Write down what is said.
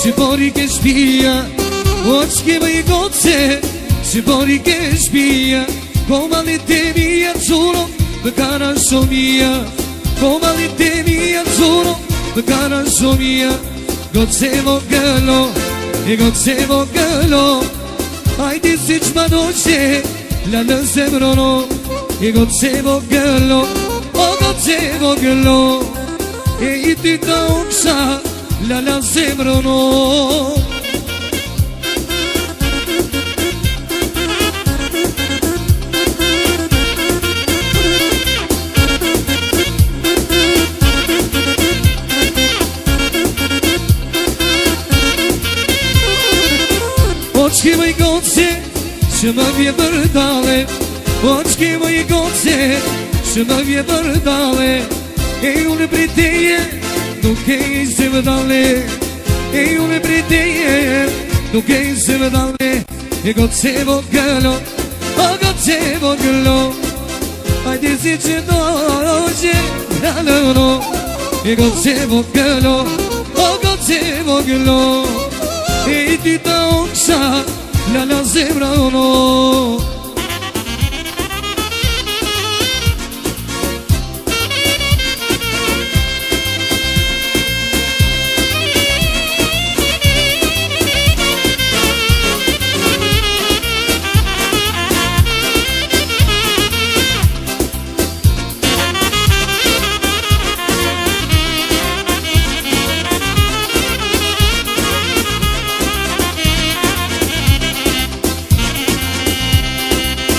Si bori ke shpia O qke më i goce Si bori ke shpia Koma li te mia zuro Më kana shomia Koma li te mia zuro Më kana shomia Goce vogëlo E goce vogëlo Hajdi si që ma doqe La në zemrono E goce vogëlo O goce vogëlo E i ty të uksa La në zemrono O qke më i goce Që më vje për dale O qke më i goce Që më vje për dale E unë briteje Nuk e i se vëdale E unë briteje Nuk e i se vëdale E goce vogëlo O goce vogëlo Hajde si që doqe Në lëno E goce vogëlo O goce vogëlo E ti të uksa La la zemra ono